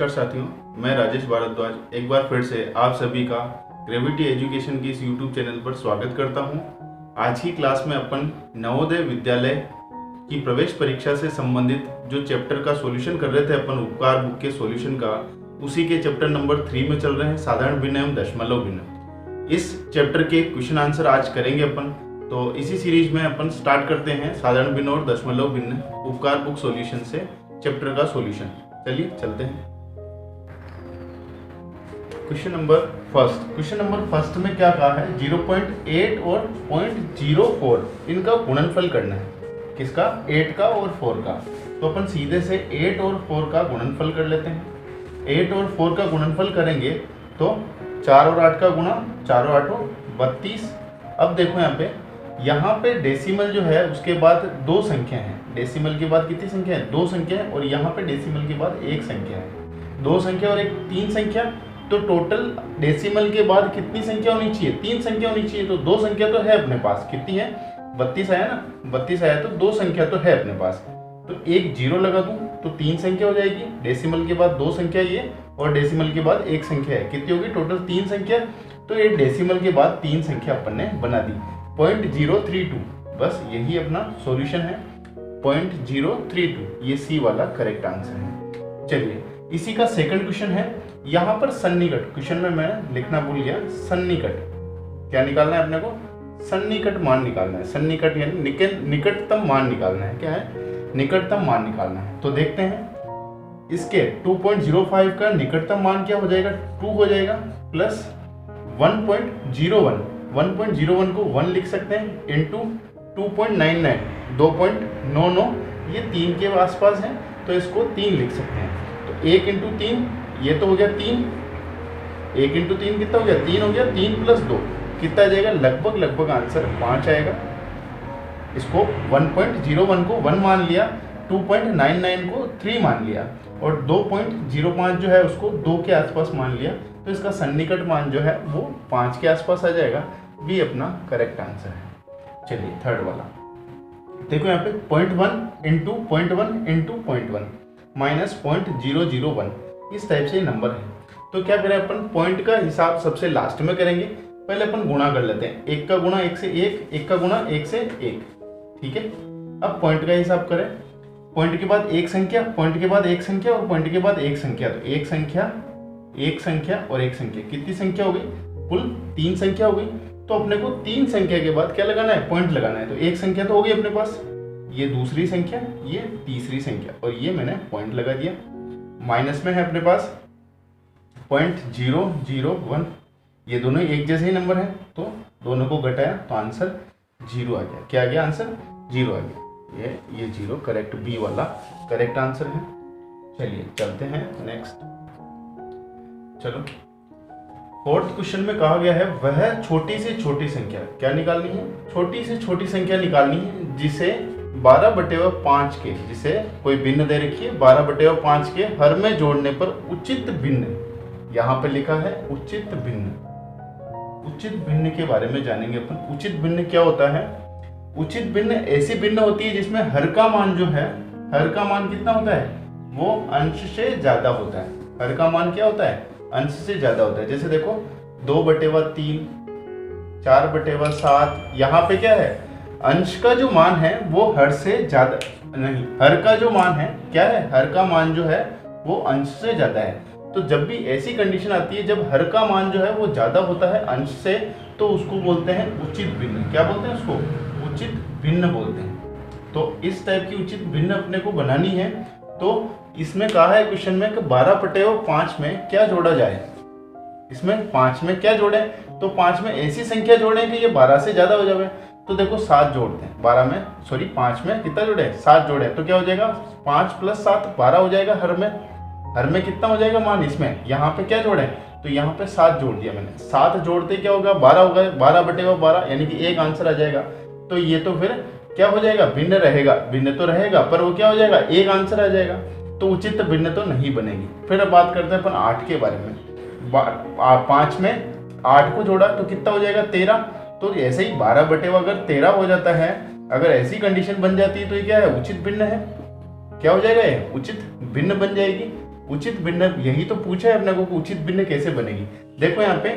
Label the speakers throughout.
Speaker 1: नमस्कार साथियों, मैं राजेश भारद्वाज एक बार फिर से आप सभी का ग्रेविटी एजुकेशन की इस यूट्यूब चैनल पर स्वागत करता हूं। आज की क्लास में अपन नवोदय विद्यालय की प्रवेश परीक्षा से संबंधित जो चैप्टर का सॉल्यूशन कर रहे थे अपन उपकार बुक के सॉल्यूशन का, उसी के चैप्टर नंबर 3 में चल रहे हैं, साधारण भिन्न एवं दशमलव भिन्न। इस चैप्टर के क्वेश्चन आंसर आज करेंगे अपन। तो इसी सीरीज में अपन स्टार्ट करते हैं साधारण भिन्न और दशमलव भिन्न उपकार बुक सॉल्यूशन से चैप्टर का सॉल्यूशन। चलिए चलते हैं। क्वेश्चन नंबर फर्स्ट में क्या कहा है, 0.8 और 0.04 इनका गुणनफल करना है। किसका? 8 का और 4 का। तो अपन सीधे से 8 और 4 का गुणनफल कर लेते हैं। 8 और 4 का गुणनफल करेंगे तो 4 और 8 का गुणा, 4 और 8 32। अब देखो यहाँ पे डेसिमल जो है उसके बाद दो संख्या है। डेसिमल के बाद कितनी संख्या है? दो संख्या है। और यहाँ पे डेसिमल के बाद एक संख्या है। दो संख्या और एक तीन संख्या। तो टोटल डेसिमल के बाद कितनी संख्या होनी चाहिए? तीन संख्या होनी चाहिए। तो दो संख्या तो है अपने पास। कितनी है? 32 आया ना। 32 आया तो दो संख्या तो है अपने पास। तो एक जीरो लगा दूं तो तीन संख्या हो जाएगी। डेसिमल के बाद दो संख्या ये और डेसिमल के बाद एक संख्या है। कितनी होगी? टोटल तीन संख्या। तो ये डेसिमल के बाद तीन संख्या अपन ने बना दी। 0.032, बस यही अपना सॉल्यूशन है। 0.032 ये सी वाला करेक्ट आंसर है। चलिए इसी का सेकंड क्वेश्चन है। यहाँ पर सन्निकट, क्वेश्चन में मैं लिखना भूल गया, सन्निकट क्या निकालना है अपने को? सन्निकट मान निकालना है। सन्निकट यानी निकटतम मान निकालना है। क्या है? निकटतम मान निकालना है। तो देखते हैं इसके 2.05 का निकटतम मान क्या हो जाएगा? 2 हो जाएगा प्लस 1.01 को 1 लिख सकते हैं इंटू 2.99 2.99 ये 3 के आसपास है तो इसको 3 लिख सकते हैं। तो 1 इंटू 3 ये तो हो गया 3। 1 इंटू 3 कितना हो गया? 3 हो गया। 3 प्लस 2 कितना आ जाएगा? लगभग आंसर 5 आएगा। इसको 1.01 को 1 मान लिया, 2.99 को 3 मान लिया और 2.05 जो है उसको 2 के आसपास मान लिया। तो इसका सन्निकट मान जो है वो 5 के आसपास आ जाएगा। भी अपना करेक्ट आंसर है। चलिए थर्ड वाला देखो, यहाँ पे 0.1 इंटू 0.1 इंटू 0.1 माइनस 0.001 इस टाइप से नंबर है। तो क्या करें अपन? पॉइंट का हिसाब सबसे लास्ट में करेंगे। पहले अपन गुणा कर लेते हैं। 1 का गुणा 1 से 1, 1 का गुणा 1 से 1। ठीक है। अब पॉइंट का हिसाब करें। पॉइंट के बाद एक संख्या, पॉइंट के बाद एक संख्या और पॉइंट के बाद एक संख्या। तो एक संख्या और एक संख्या, कितनी संख्या हो गई? कुल 3 संख्या हो गई। तो अपने को 3 संख्या के बाद क्या लगाना है? पॉइंट लगाना है। तो एक संख्या तो हो गई अपने पास, ये दूसरी संख्या, ये तीसरी संख्या और ये मैंने पॉइंट लगा दिया। माइनस में है अपने पास 0.001, ये दोनों एक जैसे ही नंबर है तो दोनों को घटाया तो आंसर 0 आ गया। क्या आ गया? आंसर 0 आ गया। ये 0 करेक्ट, बी वाला करेक्ट आंसर है। चलिए चलते हैं नेक्स्ट। चलो फोर्थ क्वेश्चन में कहा गया है वह छोटी से छोटी संख्या क्या निकालनी है? छोटी से छोटी संख्या निकालनी है जिसे 12/5 के, जिसे कोई भिन्न दे रखी है 12/5 के हर में जोड़ने पर उचित भिन्न, यहाँ पे लिखा है उचित भिन्न। उचित भिन्न के बारे में जानेंगे अपन। उचित भिन्न क्या होता है? उचित भिन्न ऐसी भिन्न होती है जिसमें हर का मान जो है, हर का मान कितना होता है? वो अंश से ज्यादा होता है। हर का मान क्या होता है? अंश से ज्यादा होता है। जैसे देखो 2/3, 4/7, यहाँ पे क्या है? अंश का जो मान है वो हर से ज्यादा नहीं, हर का जो मान है क्या है? हर का मान जो है वो अंश से ज्यादा है। तो जब भी ऐसी कंडीशन आती है जब हर का मान जो है वो ज्यादा होता है अंश से, तो उसको बोलते हैं उचित भिन्न। क्या बोलते हैं उसको? उचित भिन्न बोलते हैं। तो इस टाइप की उचित भिन्न अपने को बनानी है। तो इसमें कहा है क्वेश्चन में कि 12/5 में क्या जोड़ा जाए? इसमें 5 में क्या जोड़े? तो 5 में ऐसी संख्या जोड़े कि ये 12 से ज्यादा हो जाए। तो देखो 7 जोड़ते हैं। 5 में कितना जोड़े? 7 जोड़े। तो क्या हो जाएगा? 5 + 7 12 हो जाएगा। हर में कितना हो जाएगा मान? इसमें यहाँ पे क्या जोड़े? तो यहाँ पे 7 जोड़ दिया मैंने। 7 जोड़ते क्या होगा? 12 होगा। 12/12 यानी कि एक आंसर आ जाएगा। तो ये तो फिर क्या हो जाएगा? भिन्न रहेगा। भिन्न तो रहेगा पर वो क्या हो जाएगा? एक आंसर आ जाएगा। तो उचित भिन्न तो नहीं बनेगी। फिर अब बात करते हैं अपन 8 के बारे में। 5 में 8 को जोड़ा तो कितना हो जाएगा? 13। तो ऐसे ही 12/13 हो जाता है। अगर ऐसी कंडीशन बन जाती है तो ये क्या है? उचित भिन्न है। क्या हो जाएगा? ये उचित भिन्न बन जाएगी। उचित भिन्न यही तो पूछा है अपने को कि उचित भिन्न कैसे बनेगी। देखो यहाँ पे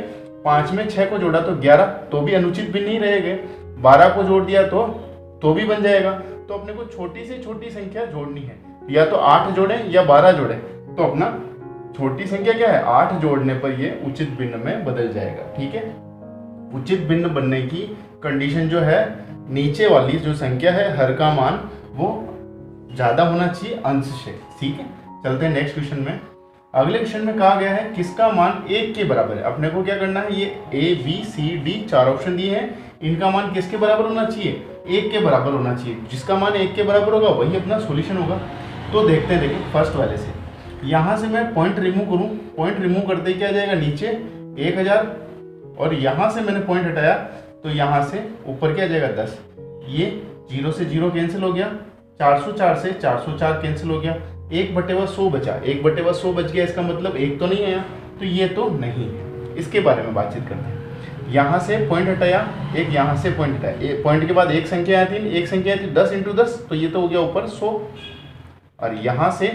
Speaker 1: 5 में 6 को जोड़ा तो 11, तो भी अनुचित भिन्न ही रहेगा। 12 को जोड़ दिया तो भी बन जाएगा। तो अपने को छोटी से छोटी संख्या जोड़नी है, या तो 8 जोड़े या 12 जोड़े। तो अपना छोटी संख्या क्या है, 8 जोड़ने पर ये उचित भिन्न में बदल जाएगा। ठीक है, उचित भिन्न बनने की कंडीशन जो है, नीचे वाली जो संख्या है हर का मान वो ज्यादा होना चाहिए अंश से। ठीक है, चलते हैं नेक्स्ट क्वेश्चन में। अगले क्वेश्चन में कहा गया है किसका मान 1 के बराबर है। अपने को क्या करना है, ये A B C D 4 option दिए हैं, इनका मान किसके बराबर होना चाहिए, 1 के बराबर होना चाहिए। जिसका मान 1 के बराबर होगा वही अपना सॉल्यूशन होगा। तो देखते हैं, देखिए फर्स्ट वाले से यहाँ से मैं पॉइंट रिमूव करूँ, पॉइंट रिमूव करते ही क्या जाएगा, नीचे 1000, और यहाँ से मैंने पॉइंट हटाया तो यहाँ से ऊपर क्या जाएगा 10। ये 0 से 0 कैंसिल हो गया, 404 से 404 कैंसिल हो गया, 1/100 बचा, 1/100 बच गया। इसका मतलब 1 तो नहीं आया, तो ये तो नहीं है। इसके बारे में बातचीत करते हैं। यहाँ से पॉइंट हटाया, एक यहाँ से पॉइंट हटाया, पॉइंट के बाद एक संख्या आई थी, एक संख्या आई थी 10 × 10, तो ये तो हो गया ऊपर 100। और यहाँ से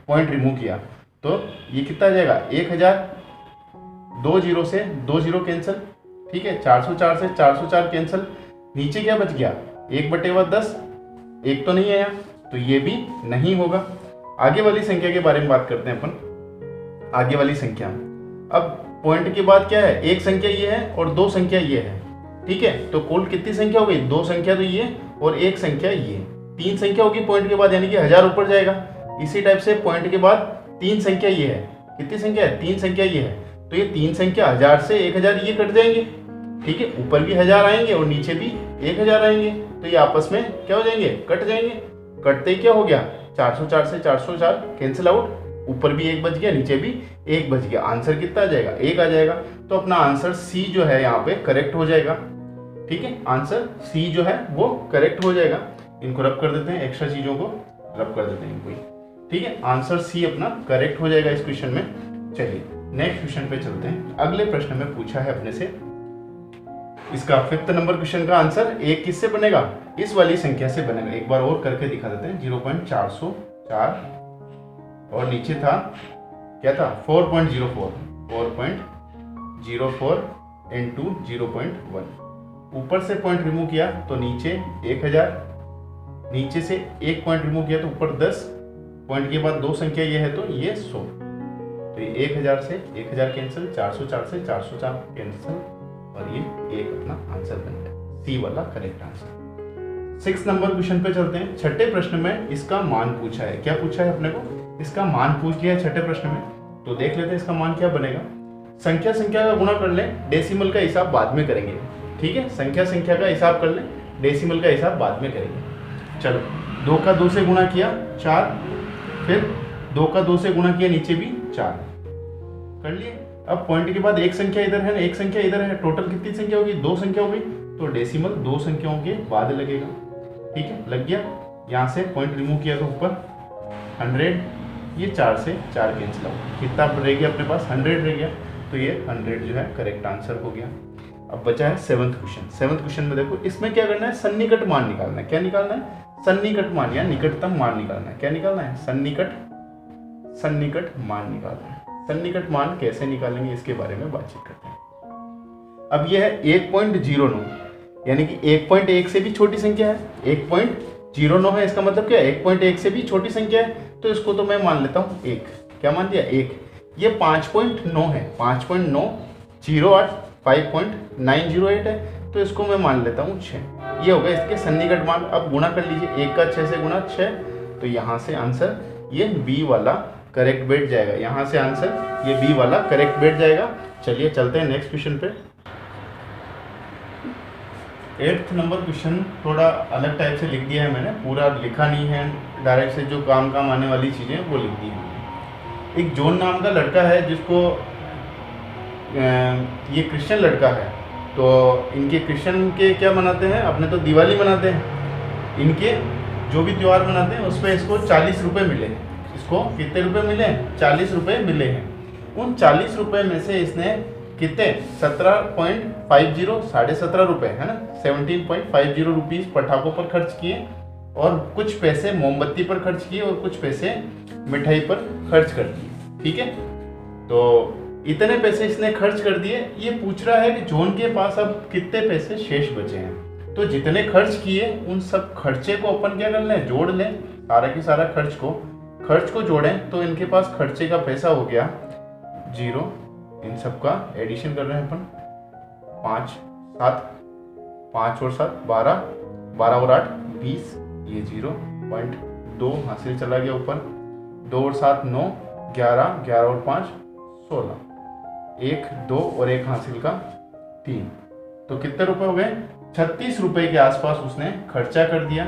Speaker 1: पॉइंट रिमूव किया तो ये कितना आ जाएगा 1000, 2 0 से 2 0 कैंसिल। ठीक है, 404 से 404 कैंसिल, नीचे क्या बच गया 1/10, 1 तो नहीं आया, तो ये भी नहीं होगा। आगे वाली संख्या के बारे में बात करते हैं अपन। आगे वाली संख्या, अब पॉइंट के बाद क्या है, एक संख्या ये है और 2 संख्या ये है। ठीक है, तो कुल कितनी संख्या हो गई, 2 संख्या तो ये और 1 संख्या ये, 3 संख्या होगी पॉइंट के बाद, यानी कि 1000 ऊपर जाएगा। इसी टाइप से पॉइंट के बाद 3 संख्या ये है, कितनी संख्या है, 3 संख्या ये है, तो ये 3 संख्या 1000 से 1000 ये कट जाएंगे। ठीक है, ऊपर भी 1000 आएंगे और नीचे भी 1000 आएंगे, तो ये आपस में क्या हो जाएंगे, कट जाएंगे। कटते ही क्या हो गया, 404 से 404 कैंसिल आउट, ऊपर भी 1 बच गया, नीचे भी 1 बच गया। आंसर कितना आ जाएगा, 1 आ जाएगा। तो अपना आंसर सी जो है यहाँ पे करेक्ट हो जाएगा। ठीक है, आंसर सी जो है वो करेक्ट हो जाएगा। इनको रब कर देते हैं, एक्स्ट्रा चीजों को रब कर देते हैं इनको। ठीक है, आंसर सी अपना करेक्ट हो जाएगा इस क्वेश्चन में। चलिए नेक्स्ट क्वेश्चन पे चलते हैं। अगले प्रश्न में पूछा है अपने से, इसका 5th नंबर क्वेश्चन का आंसर 1 किससे बनेगा, इस वाली संख्या से बनेगा। एक बार और करके दिखा देते हैं, 0.404 और नीचे था क्या था 4.04, 4.04 × 0.1। ऊपर से पॉइंट रिमूव किया तो नीचे 1000, नीचे से 1 पॉइंट रिमूव किया तो ऊपर 10, पॉइंट के बाद 2 संख्या ये है तो ये 100, तो ये 1000 से 1000 कैंसिल, 404 से 404 कैंसिल, और ये 1 अपना आंसर बन गया, सी वाला करेक्ट आंसर। 6 नंबर क्वेश्चन पे चलते हैं। छठे प्रश्न में इसका मान पूछा है। क्या पूछा है अपने को, इसका मान पूछ लिया है छठे प्रश्न में। तो देख लेते हैं इसका मान क्या बनेगा। संख्या संख्या का गुणा कर लें, डेसिमल का हिसाब बाद में करेंगे। ठीक है, संख्या संख्या का हिसाब कर लें, डेसिमल का हिसाब बाद में करेंगे। चलो, 2 का 2 से गुणा किया 4, फिर 2 का 2 से गुणा किया, नीचे भी 4 कर लिए। अब पॉइंट के बाद एक संख्या इधर है ना, एक संख्या इधर है, टोटल कितनी संख्या होगी, 2 संख्या होगी, तो डेसिमल 2 संख्याओं के बाद लगेगा। ठीक है, लग गया। यहाँ से पॉइंट रिमूव किया तो ऊपर 100, ये 4 से 4 कैंसिल आउट, कितना रह गया अपने पास, 100 रह गया, तो ये 100 जो है करेक्ट आंसर हो गया। अब बचा है 7th क्वेश्चन। 7th क्वेश्चन में देखो, इसमें क्या करना है, सन्निकट मान निकालना है। क्या निकालना है, सन्निकट मान या निकटतम मान निकालना है। क्या निकालना है, सन्निकट मान निकालना है। सन्निकट मान कैसे निकालेंगे इसके बारे में बातचीत करते हैं। अब यह है 1.09, यानी कि 1.1 से भी छोटी संख्या है, 1.09 है, इसका मतलब क्या है 1.1 से भी छोटी संख्या है, तो इसको तो मैं मान लेता हूँ 1। क्या मान दिया, 1। ये 5.9 है, 5.908, 5.908 है, तो इसको मैं मान लेता हूँ 6। ये होगा इसके सन्निकट मान। अब गुणा कर लीजिए, 1 का 6 से गुणा 6, तो यहाँ से आंसर ये बी वाला करेक्ट बैठ जाएगा। यहाँ से आंसर ये बी वाला करेक्ट बैठ जाएगा। चलिए चलते हैं नेक्स्ट क्वेश्चन पे। 8th नंबर क्वेश्चन थोड़ा अलग टाइप से लिख दिया है मैंने, पूरा लिखा नहीं है, डायरेक्ट से जो काम आने वाली चीज़ें वो लिख दी है। एक जॉन नाम का लड़का है जिसको ये क्रिश्चियन लड़का है, तो इनके क्रिश्चियन के क्या मनाते हैं, अपने तो दिवाली मनाते हैं, इनके जो भी त्यौहार मनाते हैं उस पर इसको 40 रुपये मिले हैं। इसको कितने रुपए मिले हैं, 40 रुपये मिले हैं। उन 40 रुपये में से इसने कितने 17.50 17.5 रुपये है ना, 17.50 रुपीज़ पटाखों पर खर्च किए, और कुछ पैसे मोमबत्ती पर खर्च किए, और कुछ पैसे मिठाई पर खर्च कर दिए। ठीक है, तो इतने पैसे इसने खर्च कर दिए। ये पूछ रहा है कि जॉन के पास अब कितने पैसे शेष बचे हैं। तो जितने खर्च किए उन सब खर्चे को अपन क्या कर लें, जोड़ लें, सारा की सारा खर्च को जोड़ें तो इनके पास खर्चे का पैसा हो गया 0। इन सब का एडिशन कर रहे हैं अपन, 5 और 7 12, 12 और 8 20, ये 0.2 हासिल चला गया ऊपर, 2 और 7 9, 11, 11 और 5 16, 1 2 और 1 हासिल का 3। तो कितने रुपए हो गए, 36 रुपए के आसपास उसने खर्चा कर दिया।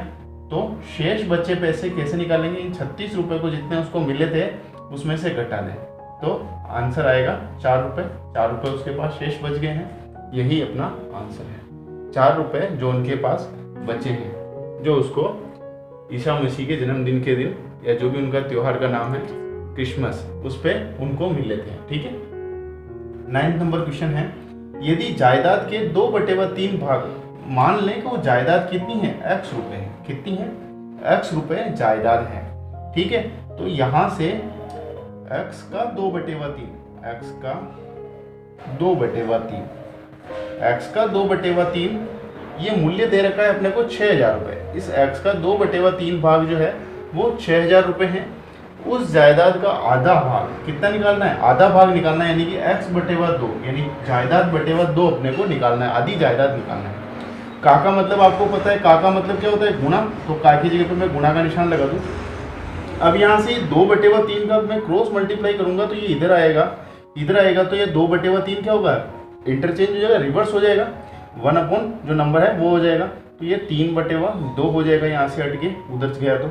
Speaker 1: तो शेष बचे पैसे कैसे निकालेंगे, इन 36 रुपए को जितने उसको मिले थे उसमें से घटा दें, तो आंसर आएगा 4 रुपए। 4 रुपए उसके पास शेष बच गए हैं, यही अपना आंसर है। 4 रुपए जो उनके पास बचे हैं, जो उसको ईसा मसीह के जन्मदिन के दिन या जो भी उनका त्योहार का नाम है क्रिसमस, उस पे उनको मिले थे। ठीक है, 9 नंबर क्वेश्चन है, यदि जायदाद के 2/3 भाग, मान लें कि वो जायदाद कितनी है, x रुपए है, कितनी है, x रुपए जायदाद है। ठीक है, तो यहां से x का 2/3, x का 2/3, x का 2/3 ये मूल्य दे रखा है अपने को 6000 रुपए। इस x का 2/3 भाग जो है वो 6000 रुपए है। उस जायदाद का आधा भाग कितना निकालना है, आधा भाग निकालना है, यानी कि x/2, यानी जायदाद बटेवा 2 अपने को निकालना है, आधी जायदाद निकालना है। का का मतलब आपको पता है, का का मतलब क्या होता है, गुणा। तो का की जगह पर मैं गुणा का निशान लगा दूं। अब यहाँ से 2/3 का मैं क्रॉस मल्टीप्लाई करूंगा तो ये इधर आएगा, इधर आएगा, तो ये 2/3 क्या होगा, इंटरचेंज हो जाएगा, रिवर्स हो जाएगा, 1 जो नंबर है वो हो जाएगा, तो ये 3/2 हो जाएगा, यहाँ से हट के उधर गया तो।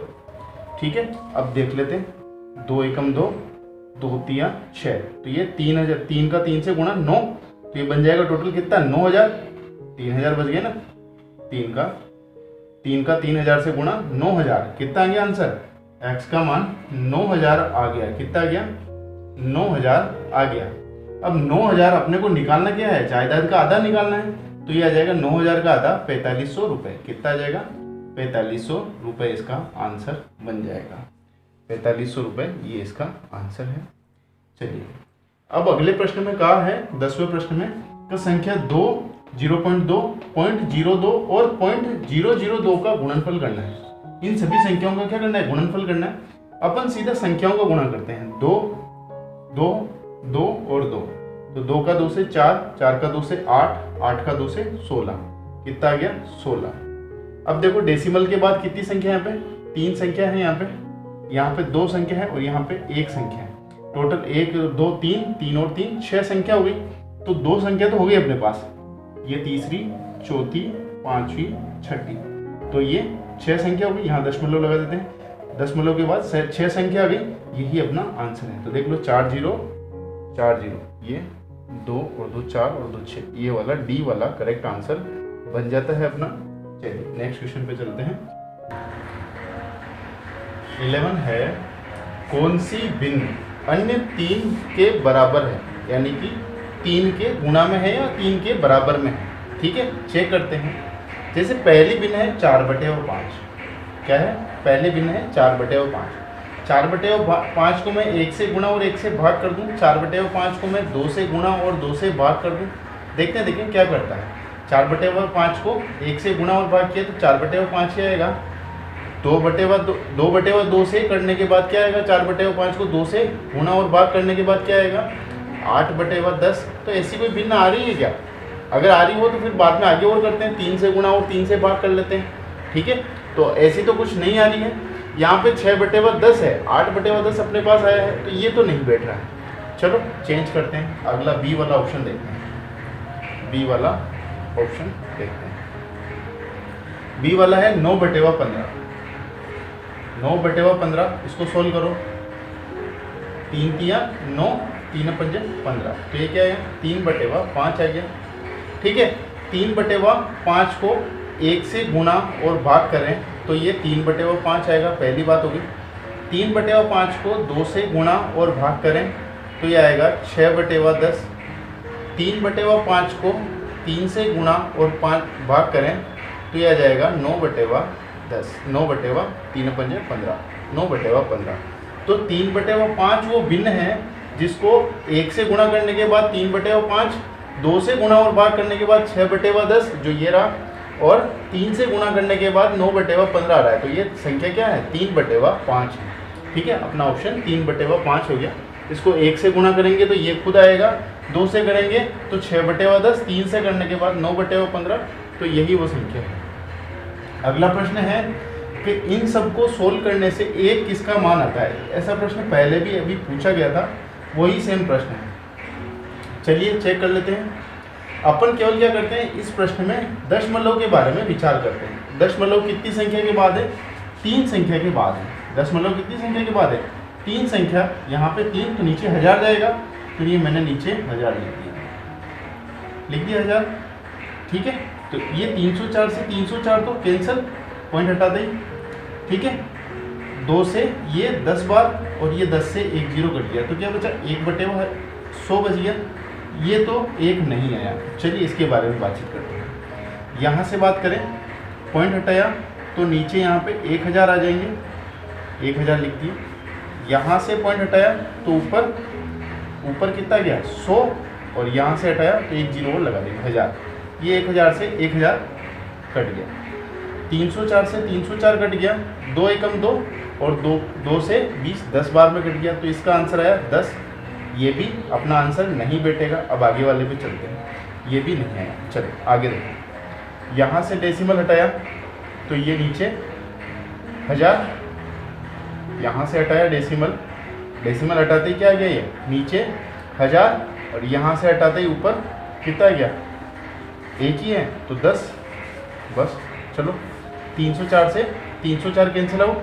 Speaker 1: ठीक है, अब देख लेते हैं, 2 एकम 2, 2 तिया 6, तो ये 3000, 3 का 3 से गुणा 9, तो ये बन जाएगा टोटल कितना, 9000, 3000 बच गए ना, 3 का 3000 से गुणा 9000, कितना आ गया आंसर, x का मान 9000 आ गया। कितना आ गया, 9000 आ गया। अब 9000 अपने को निकालना क्या है, जायदाद का आधा निकालना है, तो ये आ जाएगा 9000 का आधा 4500 रुपए। कितना आ जाएगा, 4500 रुपए इसका आंसर बन जाएगा। 4500 रुपए ये इसका आंसर है। चलिए, अब अगले प्रश्न में कहा है, 10वें प्रश्न में, तो संख्या 2, 0.2, 0.02 और 0.002 का गुणनफल करना है। इन सभी संख्याओं का क्या करना है, गुणनफल करना है। अपन सीधा संख्याओं का गुणा करते हैं, 2, 2, 2 और 2, तो 2 का 2 से 4, 4 का 2 से 8, 8 का 2 से 16, कितना आ गया, 16। अब देखो डेसिमल के बाद कितनी संख्या यहाँ पे, 3 संख्या है, यहाँ पे 2 संख्या है और यहाँ पे 1 संख्या है। टोटल 1 2 3, 3 और 3 6 संख्या हो गई। तो 2 संख्या तो हो गई अपने पास, ये तीसरी, चौथी, पांचवी, छठी, तो ये 6 संख्या हो गई। यहाँ दशमलव लगा देते हैं, दशमलव के बाद 6 संख्या आ गई, यही अपना आंसर है। तो देख लो 4 0 4 0, ये 2 और 2 4 और 2 6, ये वाला डी वाला करेक्ट आंसर बन जाता है अपना। चलिए नेक्स्ट क्वेश्चन पे चलते हैं। 11 है, कौन सी भिन्न अन्य 3 के बराबर है, यानी कि 3 के गुणा में है या 3 के बराबर में है। ठीक है, चेक करते हैं। जैसे पहली भिन्न है 4/5, क्या है, पहली भिन्न है 4/5। 4/5 को मैं 1 से गुणा और 1 से भाग कर दूं, 4/5 को मैं 2 से गुणा और 2 से भाग कर दूं। देखते हैं, देखिए क्या करता है। 4/5 को 1 से गुणा और भाग किया तो 4/5 ही आएगा। 2/2 से करने के बाद क्या आएगा, 4/5 को 2 से गुणा और भाग करने के बाद क्या आएगा, 8/10। तो ऐसी कोई भिन्न आ रही है क्या, अगर आ रही हो तो फिर बाद में आगे और करते हैं, 3 से गुणा और 3 से भाग कर लेते हैं। ठीक है, तो ऐसी तो कुछ नहीं आ रही है। यहाँ पे 6/10 है, 8/10 अपने पास आया है, तो ये तो नहीं बैठ रहा है। चलो चेंज करते हैं, अगला बी वाला ऑप्शन देखते हैं। बी वाला ऑप्शन देखते हैं। बी वाला है 9/15। 9/15, इसको सोल्व करो, 3 तिया 9, 3 पंजे 15, तो ये क्या है, 3/5 आ गया। ठीक है, 3/5 को 1 से गुणा और भाग करें तो ये 3/5 आएगा, पहली बात होगी। 3/5 को 2 से गुणा और भाग करें तो ये आएगा 6/10। 3/5 को 3 से गुणा और 5 भाग करें तो ये आ जाएगा 9/10। 9/3 पंजे 15, 9/15। तो 3/5 वो भिन्न है, जिसको 1 से गुणा करने के बाद 3/5, 2 से गुणा और भाग करने के बाद 6/10 जो ये रहा, और 3 से गुणा करने के बाद 9/15 आ रहा है। तो ये संख्या क्या है? 3/5 है। ठीक है, अपना ऑप्शन 3/5 हो गया। इसको 1 से गुणा करेंगे तो ये खुद आएगा, 2 से करेंगे तो 6/10, 3 से करने के बाद 9/15, तो यही वो संख्या है। अगला प्रश्न है कि इन सबको सोल्व करने से एक किसका मान आता है। ऐसा प्रश्न पहले भी अभी पूछा गया था, वही सेम प्रश्न है। चलिए चेक कर लेते हैं। अपन केवल क्या करते हैं, इस प्रश्न में दशमलव के बारे में विचार करते हैं। दशमलव कितनी संख्या के बाद है? 3 संख्या के बाद है। दशमलव कितनी संख्या के बाद है? 3 संख्या। यहाँ पे 3 तो नीचे 1000 जाएगा, तो ये मैंने नीचे 1000 लिख दिया 1000। ठीक है, तो ये 304 से 304 तो कैंसिल, पॉइंट हटा दें। ठीक है, 2 से ये 10 बार और ये 10 से 1 0 कट गया, तो क्या बचा? 1/100 बच गया। ये तो 1 नहीं आया। चलिए इसके बारे में बातचीत करते हैं। यहाँ से बात करें, पॉइंट हटाया तो नीचे यहाँ पे 1000 आ जाएंगे, 1000 लिख दिए। यहाँ से पॉइंट हटाया तो ऊपर कितना गया? 100, और यहाँ से हटाया तो 1 0 और लगा देंगे 1000। ये 1000 से 1000 कट गया। 304 से 304 कट गया, 2 एकम 2, और 2 से 20 10 बार में कट गया, तो इसका आंसर आया 10। ये भी अपना आंसर नहीं बैठेगा। अब आगे वाले पे चलते हैं, ये भी नहीं आया। चलो आगे देखो। यहाँ से डेसिमल हटाया तो ये नीचे 1000, यहाँ से हटाया डेसिमल हटाते ही क्या आ गया? ये नीचे 1000, और यहाँ से हटाते ही ऊपर कितना आ गया? 1 ही है तो 10। बस चलो, 304 से 304 कैंसिल आउट,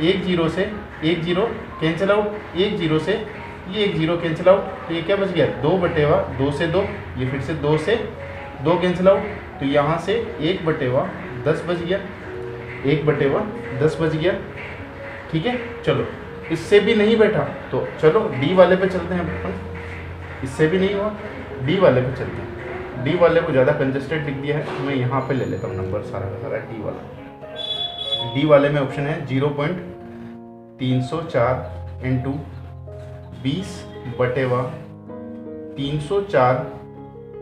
Speaker 1: 1 0 से 1 0 कैंसिल आउट, 1 0 से ये 1 0 कैंसिल आउट, तो ये क्या बच गया? 2 से 2, ये फिर से 2 से 2 कैंसिल आउट, तो यहाँ से 1/10 बच गया, 1/10 बच गया। ठीक है, चलो इससे भी नहीं बैठा तो चलो डी वाले पे चलते हैं अपन। इससे भी नहीं हुआ, डी वाले पे चलते हैं। डी वाले को ज़्यादा कंजस्टेड लिख दिया है, तो मैं यहाँ पे ले लेता हूँ नंबर सारा का सारा डी वाला। डी वाले में ऑप्शन है 0.304 इंटू 20/304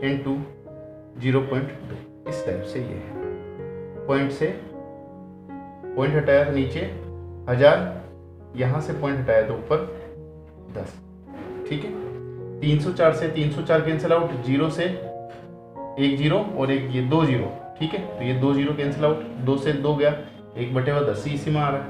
Speaker 1: इंटू 0.2, इस टाइप से ये है। पॉइंट हटाया तो नीचे 1000, यहाँ से पॉइंट हटाया तो ऊपर 10। ठीक है, 304 से 304 कैंसिल आउट, 0 से 1 0 और एक ये 2 0। ठीक है, तो ये 2 0 कैंसिल आउट, 2 से 2 गया, 1/10 ही इसी में आ रहा है।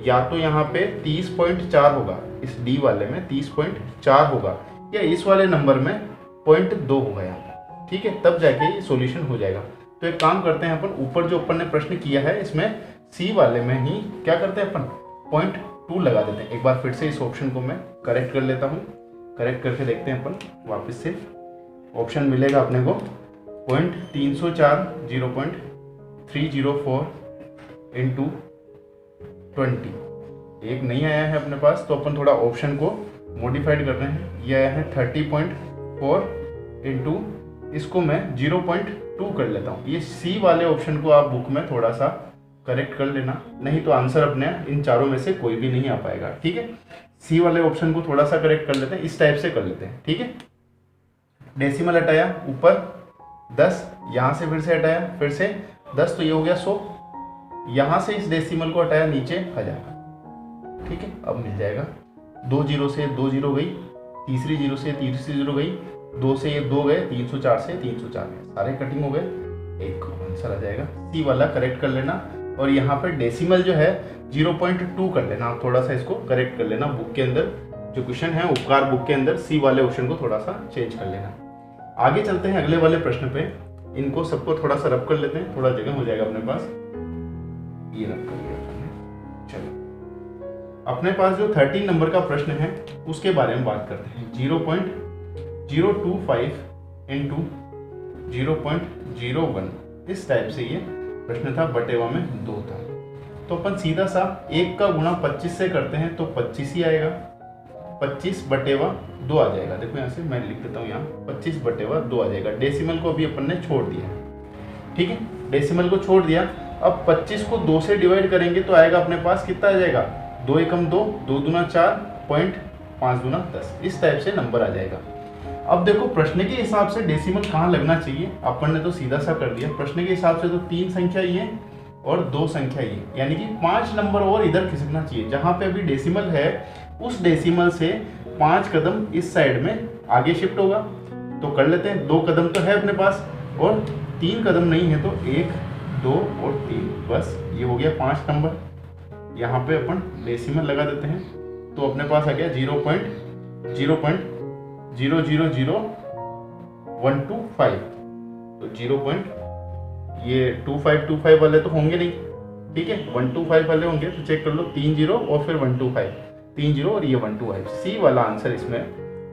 Speaker 1: या तो यहाँ पे 30.4 होगा, इस डी वाले में 30.4 होगा, या इस वाले नंबर में 0.2 होगा यहाँ पे। ठीक है, तब जाके ये सॉल्यूशन हो जाएगा। तो एक काम करते हैं अपन, ऊपर जो अपन ने प्रश्न किया है इसमें सी वाले में ही क्या करते हैं अपन, 0.2 लगा देते हैं। एक बार फिर से इस ऑप्शन को मैं करेक्ट कर लेता हूँ। करेक्ट करके देखते हैं अपन वापस से। ऑप्शन मिलेगा अपने को 0.304 0.304 इंटू 20। एक नहीं आया है अपने पास, तो अपन थोड़ा ऑप्शन को मॉडिफाइड कर रहे हैं। ये आया है 30.4 इंटू, इसको मैं 0.2 कर लेता हूँ। ये सी वाले ऑप्शन को आप बुक में थोड़ा सा करेक्ट कर लेना, नहीं तो आंसर अपने इन चारों में से कोई भी नहीं आ पाएगा। ठीक है, सी वाले ऑप्शन को थोड़ा सा करेक्ट कर लेते हैं, इस टाइप से कर लेते हैं। ठीक है, डेसिमल हटाया ऊपर 10, यहाँ से फिर से हटाया फिर से 10, तो ये हो गया 100। यहाँ से इस डेसिमल को हटाया नीचे 1000। ठीक है, अब मिल जाएगा। 2 0 से 2 0 गई, तीसरी 0 से तीसरी 0 गई, 2 से ये 2 गए, 304 से 304 गए, सारे कटिंग हो गए, एक आंसर आ जाएगा। सी वाला करेक्ट कर लेना, और यहाँ पर डेसिमल जो है 0.2 कर लेना। आप थोड़ा सा इसको करेक्ट कर लेना, बुक के अंदर जो क्वेश्चन है उपकार बुक के अंदर सी वाले ऑप्शन को थोड़ा सा चेंज कर लेना। आगे चलते हैं अगले वाले प्रश्न पे। इनको सबको थोड़ा सा रब कर लेते हैं, थोड़ा जगह हो जाएगा अपने पास। ये रब कर लिया हमने। चलो, अपने पास जो 13 नंबर का प्रश्न है उसके बारे में बात करते हैं। 0.025 इंटू 0.01, इस टाइप से ये प्रश्न था, बटेवा में 2 था। तो अपन सीधा सा 1 का गुणा 25 से करते हैं तो 25 ही आएगा, 25/2 आ जाएगा। देखो यहाँ से मैं लिख देता हूँ, यहाँ 25/2 आ जाएगा। डेसिमल को अभी अपन ने छोड़ दिया। ठीक है, डेसिमल को छोड़ दिया। अब 25 को 2 से डिवाइड करेंगे तो आएगा अपने पास कितना आ जाएगा, 2 एकम 2, 2 दूना 4, 5 दूना 10, इस टाइप से नंबर आ जाएगा। अब देखो प्रश्न के हिसाब से डेसिमल कहाँ लगना चाहिए, अपन ने तो सीधा सा कर दिया। प्रश्न के हिसाब से तो 3 संख्या ये और 2 संख्या ये, यानी कि 5 नंबर और इधर खिसकना चाहिए। जहाँ पे अभी डेसिमल है उस डेसिमल से 5 कदम इस साइड में आगे शिफ्ट होगा। तो कर लेते हैं, 2 कदम तो है अपने पास और 3 कदम नहीं है, तो 1 2 और 3, बस ये हो गया 5 नंबर। यहाँ पे अपन डेसिमल लगा देते हैं, तो अपने पास आ गया 0.0000125। तो 0.2525 वाले तो होंगे नहीं, ठीक है, 125 वाले होंगे, तो चेक कर लो 3 0 और फिर 125, 3 0 और ये 125, सी वाला आंसर इसमें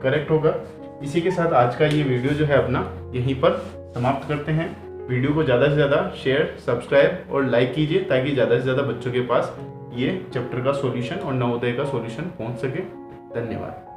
Speaker 1: करेक्ट होगा। इसी के साथ आज का ये वीडियो जो है अपना यहीं पर समाप्त करते हैं। वीडियो को ज़्यादा से ज़्यादा शेयर, सब्सक्राइब और लाइक कीजिए, ताकि ज़्यादा से ज़्यादा बच्चों के पास ये चैप्टर का सॉल्यूशन और नवोदय का सॉल्यूशन पहुंच सके। धन्यवाद।